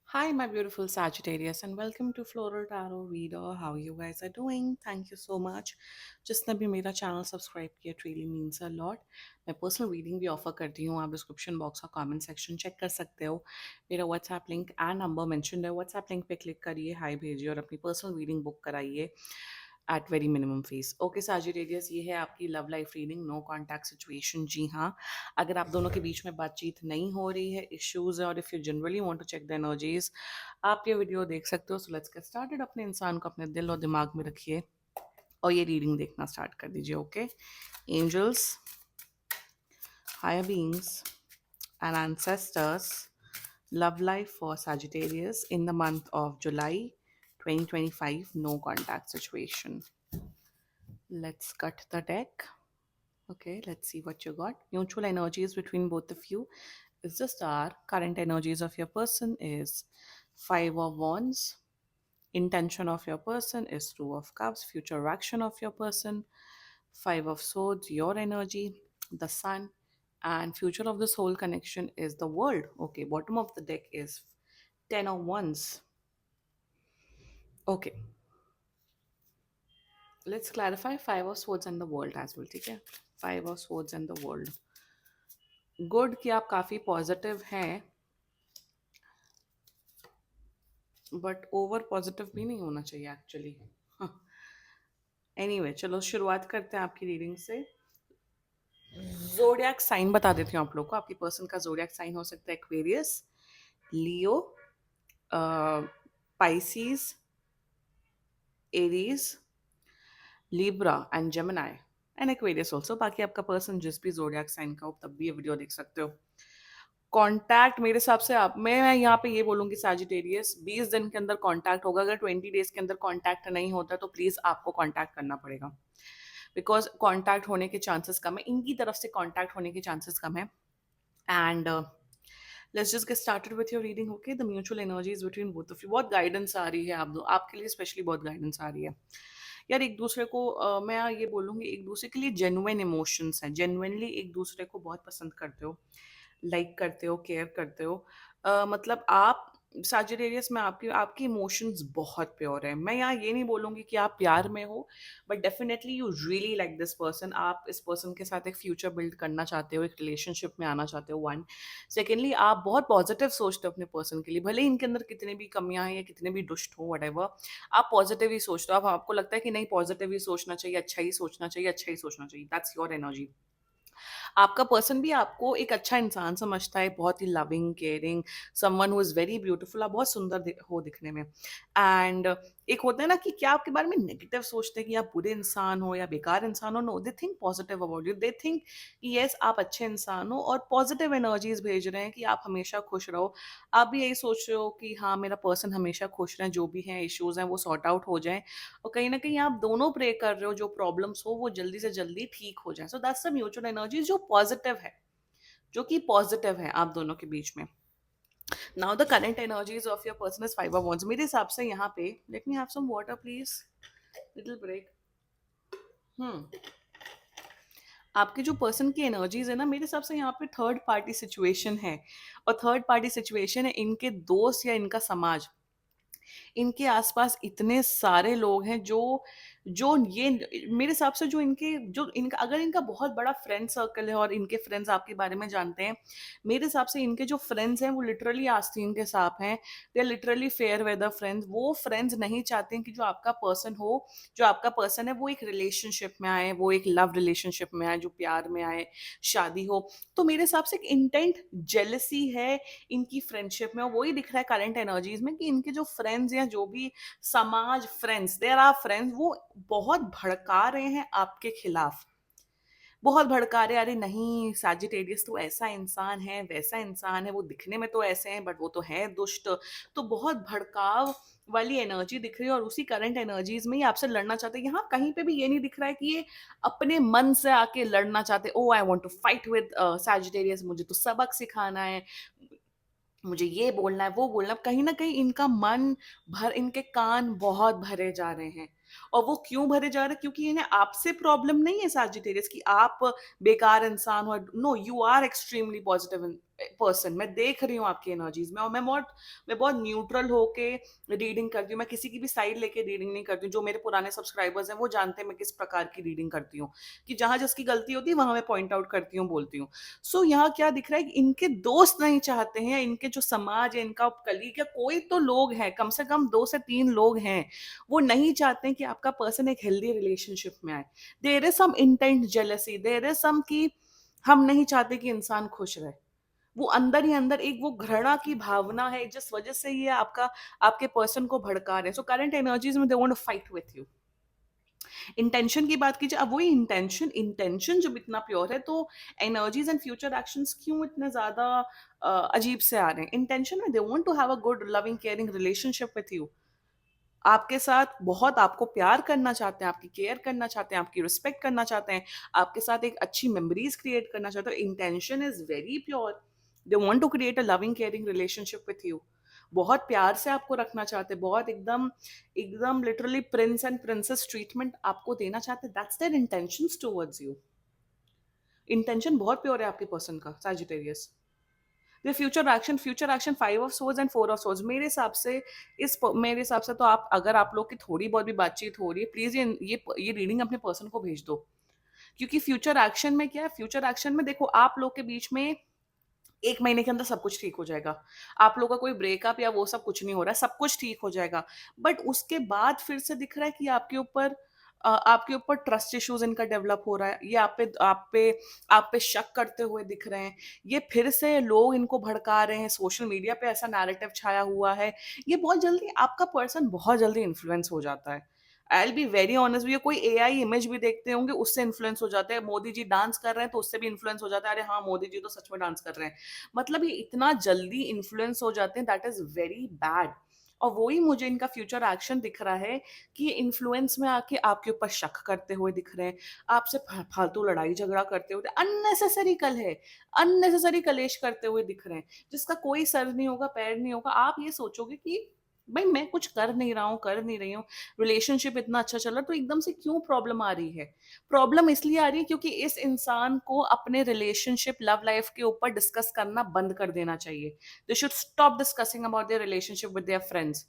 Hi, my beautiful Sagittarius, and welcome to Floral Tarot Reader. How you guys are doing? Thank you so much. जिसने भी मेरा channel subscribe किया, it really means a lot. मैं personal reading भी offer करती हूँ. आप description box और कमेंट सेक्शन चेक कर सकते हो. मेरा WhatsApp link and number mention है. व्हाट्सएप लिंक पे क्लिक करिए, हाई भेजिए और अपनी पर्सनल रीडिंग बुक कराइए at very minimum fees. Okay Sagittarius, ये है आपकी love life reading. No contact situation. जी हाँ, अगर आप दोनों के बीच में बातचीत नहीं हो रही है, इश्यूज है, और if you generally want to check the energies, आप ये वीडियो देख सकते हो. So let's get started. अपने इंसान को अपने दिल और दिमाग में रखिए और ये रीडिंग देखना स्टार्ट कर दीजिए. Okay angels, higher beings and ancestors, love life for Sagittarius in the month of July 2025. No contact situation. Let's cut the deck. Okay, let's see what you got. Mutual energies between both of you is the star. Current energies of your person is Five of Wands. Intention of your person is Two of Cups. Future action of your person, Five of Swords, your energy, the Sun. And future of this whole connection is the world. Okay, bottom of the deck is Ten of Wands. Okay, let's clarify Five of Swords and the world as well. Okay, Five of Swords and the world. Good कि आप काफ़ी positive हैं, but over positive भी नहीं होना चाहिए actually. Anyway, चलो शुरुआत करते हैं आपकी रीडिंग से. जोडियाक साइन बता देती हूँ आप लोग को. आपकी पर्सन का जोडियाक साइन हो सकता है Aquarius, Leo, Pisces, Aries, Libra and Gemini and Aquarius also. बाकी आपका पर्सन जिस भी जोडियाक साइन का हो तब भी ये वीडियो देख सकते हो. कांटेक्ट मेरे हिसाब से आप मैं यहाँ पे ये बोलूँगी सैजिटेरियस 20 दिन के अंदर कांटेक्ट होगा. अगर 20 डेज के अंदर कांटेक्ट नहीं होता तो प्लीज़ आपको कांटेक्ट करना पड़ेगा, बिकॉज कांटेक्ट होने के चांसेस कम है. इनकी तरफ से कांटेक्ट होने के चांसेस कम है. And let's just get started with your reading. Okay, the mutual energies between both of you. बहुत गाइडेंस आ रही है आप दो, आपके लिए स्पेशली बहुत गाइडेंस आ रही है यार. एक दूसरे को मैं ये बोलूँगी, एक दूसरे के लिए जेन्युइन इमोशंस हैं. जेन्युइनली एक दूसरे को बहुत पसंद करते हो, लाइक करते हो, केयर करते हो. मतलब आप सैजिटेरियस में आपकी आपकी इमोशंस बहुत प्योर है. मैं यहाँ ये नहीं बोलूँगी कि आप प्यार में हो, but definitely you really like this person. आप इस पर्सन के साथ एक फ्यूचर बिल्ड करना चाहते हो, एक रिलेशनशिप में आना चाहते हो. वन, सेकेंडली आप बहुत पॉजिटिव सोचते हो अपने पर्सन के लिए, भले ही इनके अंदर कितने भी कमियां हैं या कितने भी दुष्ट हो, वट, आप पॉजिटिव ही सोचते हो. आप आपको लगता है कि नहीं, पॉजिटिव ही सोचना चाहिए, अच्छा ही सोचना चाहिए, अच्छा ही सोचना चाहिए. That's your energy. आपका पर्सन भी आपको एक अच्छा इंसान समझता है, बहुत ही loving, caring, someone who is very beautiful. आप बहुत सुंदर हो दिखने में. एंड एक होता है ना कि क्या आपके बारे में नेगेटिव सोचते हैं कि आप बुरे इंसान हो या बेकार इंसान हो. No, they think positive about you. They think कि यस, आप अच्छे इंसान हो और पॉजिटिव एनर्जीज भेज रहे हैं कि आप हमेशा खुश रहो. आप भी यही सोच रहे हो कि हाँ, मेरा पर्सन हमेशा खुश रहे, जो भी हैं इश्यूज हैं वो सॉर्ट आउट हो जाएं, और कहीं ना कहीं आप दोनों प्रे कर रहे हो जो प्रॉब्लम्स हो वो जल्दी से जल्दी ठीक हो जाए. So that's the mutual energy जो पॉजिटिव है, जो कि पॉजिटिव है आप दोनों के बीच में. Now the current energies of your person is five of wands. मेरे हिसाब से यहाँ पे, let me have some water please, little break. Hmm आपके जो पर्सन की एनर्जीज है ना, मेरे हिसाब से यहाँ पे थर्ड पार्टी सिचुएशन है. और थर्ड पार्टी सिचुएशन है इनके दोस्त या इनका समाज. इनके आसपास इतने सारे लोग हैं जो जो ये मेरे हिसाब से जो इनका अगर इनका बहुत बड़ा फ्रेंड सर्कल है और इनके फ्रेंड्स आपके बारे में जानते हैं, मेरे हिसाब से इनके जो फ्रेंड्स हैं वो लिटरली आस्तीन के सांप हैं. They are literally fair weather friends. वो फ्रेंड्स नहीं चाहते हैं कि जो आपका पर्सन है वो एक रिलेशनशिप में आए, वो एक लव रिलेशनशिप में आए, जो प्यार में आए, शादी हो. तो मेरे हिसाब से एक इंटेंट जेलसी है इनकी फ्रेंडशिप में, और वही दिख रहा है करंट एनर्जीज में कि इनके जो फ्रेंड्स या जो भी समाज, फ्रेंड्स, देयर आर फ्रेंड्स, वो बहुत भड़का रहे हैं आपके खिलाफ. बहुत भड़का रहे, अरे नहीं सैजिटेरियस तो ऐसा इंसान है, वैसा इंसान है, वो दिखने में तो ऐसे हैं बट वो तो है दुष्ट. तो बहुत भड़काव वाली एनर्जी दिख रही है, और उसी करंट एनर्जीज में ही आपसे लड़ना चाहते हैं. यहाँ कहीं पे भी ये नहीं दिख रहा है कि ये अपने मन से आके लड़ना चाहते. Oh I want to fight with Sagittarius, मुझे तो सबक सिखाना है, मुझे ये बोलना है, वो बोलना है. कहीं न कहीं इनका मन इनके कान बहुत भरे जा रहे हैं. और वो क्यों भरे जा रहे हैं? क्योंकि इन्हें आपसे प्रॉब्लम नहीं है सैजिटेरियस की आप बेकार इंसान हो। No, you are extremely positive person. मैं देख रही हूँ आपकी एनर्जीज में, और मैं बहुत न्यूट्रल होके रीडिंग करती हूँ। मैं किसी की भी साइड लेके रीडिंग नहीं करती हूँ। जो मेरे पुराने सब्सक्राइबर्स हैं वो जानते हैं मैं किस प्रकार की रीडिंग करती हूँ, कि जहां जिसकी गलती होती है वहां मैं पॉइंट आउट करती हूँ, बोलती हूँ। सो यहाँ क्या दिख रहा है कि इनके दोस्त नहीं चाहते हैं, इनके जो समाज है, इनका कलीग है, कोई तो लोग हैं, कम से कम 2 से 3 लोग हैं, वो नहीं चाहते हैं कि आपका पर्सन एक हेल्दी रिलेशनशिप में आए। There is some intent jealousy, there is some कि हम नहीं चाहते कि इंसान खुश रहे। वो अंदर ही अंदर एक वो घृणा की भावना है, जिस वजह से ये आपके पर्सन को भड़का रहे हैं। सो करंट एनर्जीज में they want to fight with you. Intention की बात कीजिए, अब वही इंटेंशन इंटेंशन जब इतना प्योर है, तो एनर्जीज एंड फ्यूचर एक्शंस क्यों इतने ज्यादा अजीब से आ रहे हैं? इंटेंशन में they want to have a good loving caring relationship with you. आपके साथ बहुत आपको प्यार करना चाहते हैं, आपकी केयर करना चाहते हैं, आपकी रिस्पेक्ट करना चाहते हैं, आपके साथ एक अच्छी मेमोरीज क्रिएट करना चाहते हैं। Intention is very pure. They want to create a loving caring relationship with you. बहुत प्यार से आपको रखना चाहते हैं, बहुत एकदम एकदम literally prince and princess treatment आपको देना चाहते हैं। That's their intentions towards you. Intention बहुत प्योर है आपके पर्सन का, सैजिटेरियस। ये future action 5 of swords and 4 of swords, मेरे हिसाब से तो आप, अगर आप लोग की थोड़ी बहुत भी बातचीत हो रही है, प्लीज ये रीडिंग अपने पर्सन को भेज दो। क्योंकि फ्यूचर एक्शन में क्या है? फ्यूचर एक्शन में देखो, आप लोग के बीच में 1 महीने के अंदर सब कुछ ठीक हो जाएगा। आप लोग का कोई ब्रेकअप या वो सब कुछ नहीं हो रहा है, सब कुछ ठीक हो जाएगा। बट उसके बाद फिर से दिख रहा है कि आपके ऊपर ट्रस्ट इश्यूज इनका डेवलप हो रहा है। ये आप पे शक करते हुए दिख रहे हैं। ये फिर से लोग इनको भड़का रहे हैं, सोशल मीडिया पे ऐसा नैरेटिव छाया हुआ है। ये बहुत जल्दी आपका पर्सन बहुत जल्दी इन्फ्लुएंस हो जाता है। I will be very honest, ये कोई एआई इमेज भी देखते होंगे, उससे इन्फ्लुएंस हो जाते हैं। मोदी जी डांस कर रहे हैं तो उससे भी इन्फ्लुएंस हो जाता है, अरे हाँ मोदी जी तो सच में डांस कर रहे हैं। मतलब ये इतना जल्दी इन्फ्लुएंस हो जाते हैं, दैट इज वेरी बैड। और वही मुझे इनका फ्यूचर एक्शन दिख रहा है, कि ये इन्फ्लुएंस में आके आपके ऊपर शक करते हुए दिख रहे हैं, आपसे फालतू लड़ाई झगड़ा करते हुए, अननेसेसरी कलह, अननेसेसरी कलेश करते हुए दिख रहे हैं, जिसका कोई सर नहीं होगा, पैर नहीं होगा। आप ये सोचोगे कि भाई मैं कुछ कर नहीं रहा हूँ, कर नहीं रही हूँ, रिलेशनशिप इतना अच्छा चल रहा है, तो एकदम से क्यों प्रॉब्लम आ रही है? प्रॉब्लम इसलिए आ रही है क्योंकि इस इंसान को अपने रिलेशनशिप लव लाइफ के ऊपर डिस्कस करना बंद कर देना चाहिए। They should stop discussing about their relationship with their friends.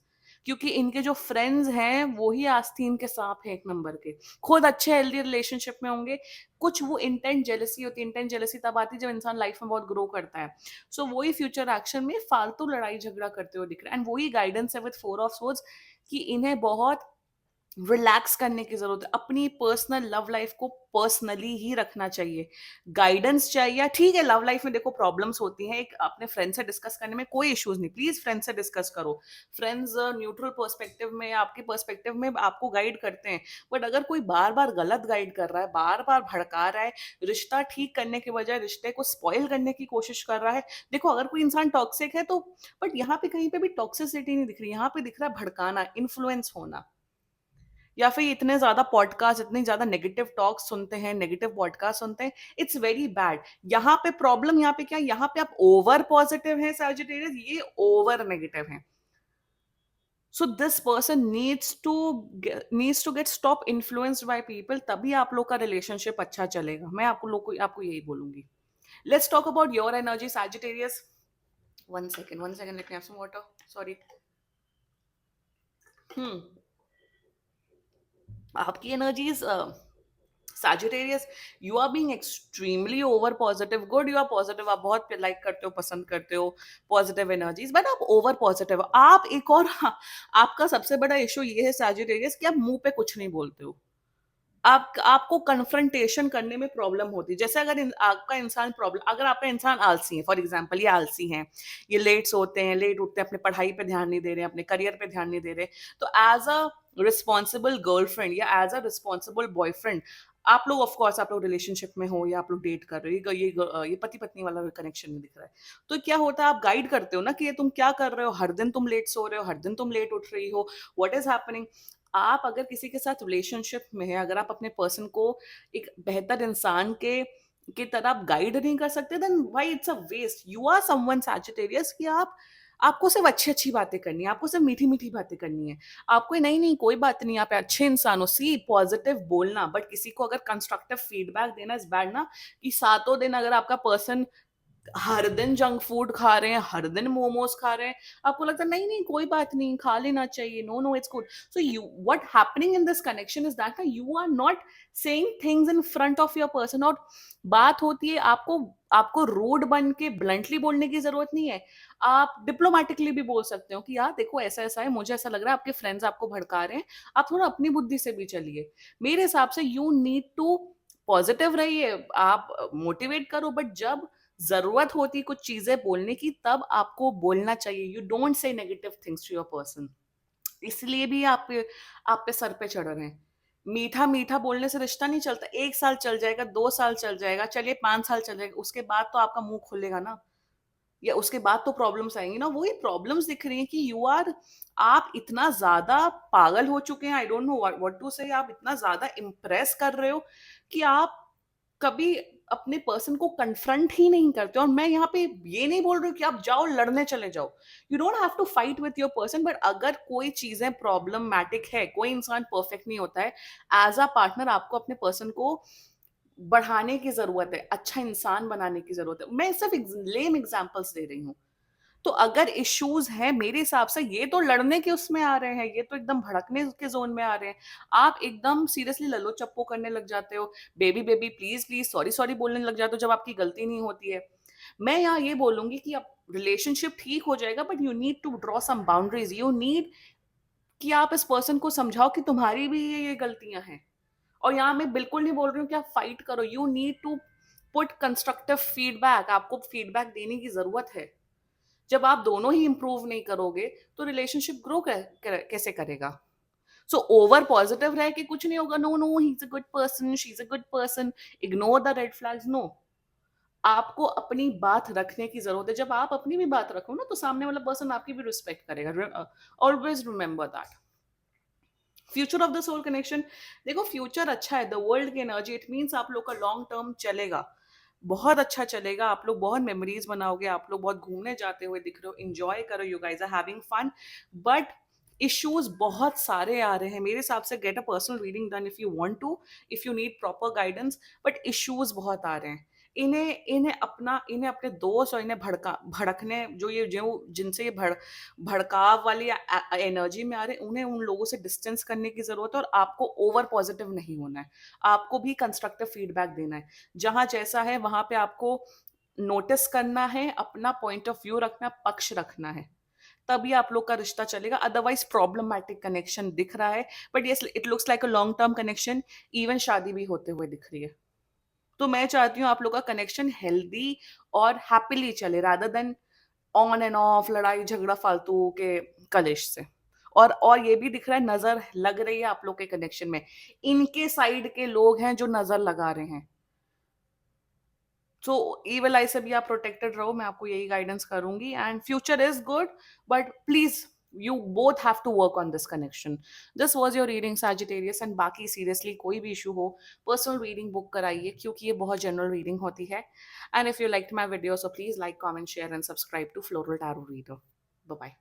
क्योंकि इनके जो फ्रेंड्स हैं वो ही आस्तीन के सांप हैं, 1 नंबर के। खुद अच्छे हेल्दी रिलेशनशिप में होंगे, कुछ वो इंटेंट जेलसी होती है। इंटेंट जेलसी तब आती है जब इंसान लाइफ में बहुत ग्रो करता है। सो वही फ्यूचर एक्शन में फालतू लड़ाई झगड़ा करते हुए दिख रहा है, एंड वही गाइडेंस है विद 4 ऑफ सोर्ड्स, कि इन्हें बहुत रिलैक्स करने की जरूरत है। अपनी पर्सनल लव लाइफ को पर्सनली ही रखना चाहिए। गाइडेंस चाहिए, ठीक है, लव लाइफ में देखो प्रॉब्लम्स होती हैं, एक अपने फ्रेंड से डिस्कस करने में कोई इश्यूज नहीं, प्लीज फ्रेंड से डिस्कस करो। फ्रेंड्स न्यूट्रल पर्सपेक्टिव में, आपके पर्सपेक्टिव में आपको गाइड करते हैं। बट अगर कोई बार बार गलत गाइड कर रहा है, बार बार भड़का रहा है, रिश्ता ठीक करने के बजाय रिश्ते को स्पॉइल करने की कोशिश कर रहा है, देखो अगर कोई इंसान टॉक्सिक है तो, बट यहाँ पे कहीं पे भी टॉक्सिसिटी नहीं दिख रही, यहाँ पे दिख रहा है भड़काना, इन्फ्लुएंस होना। या फिर इतने ज्यादा पॉडकास्ट, इतनी ज्यादा नेगेटिव टॉक सुनते हैं, नेगेटिव पॉडकास्ट सुनते हैं, इट्स वेरी बैड। यहाँ पे प्रॉब्लम, यहाँ पे क्या, यहाँ पे आप ओवर पॉजिटिव हैं सैजिटेरियस, ये ओवर नेगेटिव हैं। So this person needs to get stop influenced by people, तभी आप लोग का रिलेशनशिप अच्छा चलेगा। मैं आपको यही बोलूंगी। Let's talk about your energy Sagittarius. 1 second, let me have some water, sorry. Hmm आपकी energies, Sagittarius, you are being extremely over positive. Good, you are positive. आप बहुत लाइक करते हो, पसंद करते हो पॉजिटिव एनर्जीज, बट आप ओवर पॉजिटिव। आप एक और आपका सबसे बड़ा इशू ये है सैजिटेरियस, कि आप मुंह पे कुछ नहीं बोलते हो। आपको कन्फ्रंटेशन करने में प्रॉब्लम होती है। जैसे अगर आपका इंसान आलसी है, फॉर एग्जांपल ये आलसी हैं, ये लेट सोते हैं, लेट उठते हैं, अपने पढ़ाई पे ध्यान नहीं दे रहे हैं, अपने करियर पे ध्यान नहीं दे रहे, तो एज अ रिस्पॉन्सिबल गर्लफ्रेंड या एज अ रिस्पॉन्सिबल बॉयफ्रेंड, आप लोग ऑफ कोर्स आप लोग रिलेशनशिप में हो या आप लोग डेट कर रहे हो, ये पति पत्नी वाला कनेक्शन नहीं दिख रहा है, तो क्या होता है, आप गाइड करते हो ना कि ये तुम क्या कर रहे हो, हर दिन तुम लेट सो रहे हो, हर दिन तुम लेट उठ रही हो, व्हाट इज हैपनिंग। आप अगर किसी के साथ रिलेशनशिप में है, अगर आप अपने पर्सन को एक बेहतर इंसान के तरह आप गाइड नहीं कर सकते, then why it's a waste. You are someone Sagittarius, कि आप आपको सिर्फ अच्छी-अच्छी बातें करनी है, आपको सिर्फ मीठी-मीठी बातें करनी है। आपको नहीं-नहीं कोई बात नहीं, आप अच्छे इंसान हो, सी पॉजिटिव बोलना, बट किसी को अगर कंस्ट्रक्टिव फीडबैक देना इज़ बैड ना, कि सातों दिन अगर आपका पर्सन हर दिन जंक फूड खा रहे हैं, हर दिन मोमोज़ खा रहे हैं, आपको लगता है नहीं-नहीं कोई बात नहीं, खा लेना चाहिए, no, no it's good. So you what happening in this connection is that you are not saying things in front of your person, और बात होती है आपको आपको रूड बन के ब्लंटली बोलने की ज़रूरत नहीं है। आप डिप्लोमैटिकली भी बोल सकते हो कि यार देखो ऐसा-ऐसा है, मुझे ऐसा लग रहा है आपके फ्रेंड्स आपको भड़का रहे हैं, आप थोड़ा अपनी बुद्धि से भी चलिए। मेरे हिसाब से यू नीड टू पॉजिटिव रहिए, आप मोटिवेट करो, बट जब ज़रूरत होती कुछ चीज़ें बोलने की तब आपको बोलना चाहिए। You don't say negative things to your person. इसलिए भी आप पे सर पे चढ़ रहे हैं। मीठा-मीठा बोलने से रिश्ता नहीं चलता। 1 साल चल जाएगा, 2 साल चल जाएगा, चलिए 5 साल चल जाएगा, उसके बाद तो आपका मुँह खुलेगा ना, या उसके बाद तो प्रॉब्लम्स आएँगी ना। वही प्रॉब्लम्स दिख रही हैं कि आप इतना ज़्यादा पागल हो चुके हैं, I don't know what to say, आप इतना ज़्यादा इम्प्रेस कर रहे हो कि आप कभी अपने पर्सन को कन्फ्रंट ही नहीं करते। और मैं यहाँ पे ये नहीं बोल रही हूँ कि आप जाओ लड़ने चले जाओ। You don't have to fight with your person, but अगर कोई चीज़ें प्रॉब्लमैटिक है, कोई इंसान परफेक्ट नहीं होता है, एज़ अ पार्टनर आपको अपने पर्सन को बढ़ाने की ज़रूरत है, अच्छा इंसान बनाने की ज़रूरत है। मैं सिर्फ़ लेम एग्ज़ाम्पल्स दे रही हूँ। तो अगर इश्यूज़ हैं मेरे हिसाब से, ये तो लड़ने के उसमें आ रहे हैं, ये तो एकदम भड़कने के ज़ोन में आ रहे हैं। आप एकदम सीरियसली ललो-चप्पो करने लग जाते हो, baby, baby, please, please, sorry, sorry बोलने लग जाते हो जब आपकी गलती नहीं होती है। मैं यहाँ ये बोलूँगी कि अब रिलेशनशिप ठीक हो जाएगा, but you need to draw some boundaries. You need कि आप इस पर्सन को समझाओ कि तुम्हारी भी ये गलतियाँ हैं। और यहाँ मैं बिल्कुल नहीं बोल रही हूँ कि आप फाइट करो, you need to put constructive feedback, आपको फीडबैक देने की ज़रूरत है। जब आप दोनों ही इम्प्रूव नहीं करोगे, तो रिलेशनशिप ग्रो कैसे करेगा? सो ओवर पॉजिटिव रह के कुछ नहीं होगा। No, no, he is a good person, she is a good person, ignore the red flags, no. आपको अपनी बात रखने की ज़रूरत है। जब आप अपनी भी बात रखो ना, तो सामने वाला पर्सन आपकी भी रिस्पेक्ट करेगा। Always remember that. Future of the soul connection, देखो फ्यूचर अच्छा है, द वर्ल्ड की एनर्जी, इट मीन्स आप लोग का लॉन्ग टर्म चलेगा, बहुत अच्छा चलेगा, आप लोग बहुत मेमोरीज बनाओगे, आप लोग बहुत घूमने जाते हुए दिख रहे हो, एंजॉय करो, you guys are having fun. But issues बहुत सारे आ रहे हैं मेरे हिसाब से। Get a personal reading done if you want to, if you need proper guidance, but issues बहुत आ रहे हैं। इन्हें अपने दोस्त और इन्हें भड़कने जो जिनसे ये भड़काव वाली एनर्जी में आ रहे हैं, उन्हें उन लोगों से डिस्टेंस करने की ज़रूरत है, और आपको ओवर पॉजिटिव नहीं होना है। आपको भी कंस्ट्रक्टिव फीडबैक देना है। जहाँ जैसा है वहाँ पे आपको नोटिस करना है, अपना पॉइंट ऑफ व्यू रखना, पक्ष रखना है। तभी आप लोग का रिश्ता चलेगा, अदरवाइज़ प्रॉब्लमैटिक कनेक्शन दिख रहा है, but yes it looks like a long term connection, even शादी भी होते हुए दिख रही है। तो मैं चाहती हूँ आप लोग का कनेक्शन हेल्दी और हैपीली चले, rather than on end of लड़ाई झगड़ा फालतू के कलेश से। और ये भी दिख रहा है, नजर लग रही है आप लोग के कनेक्शन में, इनके साइड के लोग हैं जो नजर लगा रहे हैं। सो इविल आई से भी आप प्रोटेक्टेड रहो, मैं आपको यही गाइडेंस करूंगी। And future is good, but please you both have to work on this connection. This was your reading Sagittarius, and बाकी सीरियसली कोई भी इशू हो, पर्सनल रीडिंग बुक कराइए, क्योंकि ये बहुत जनरल रीडिंग होती है। And if you like my video, so please like, comment, share and subscribe to floral tarot reader. Bye bye.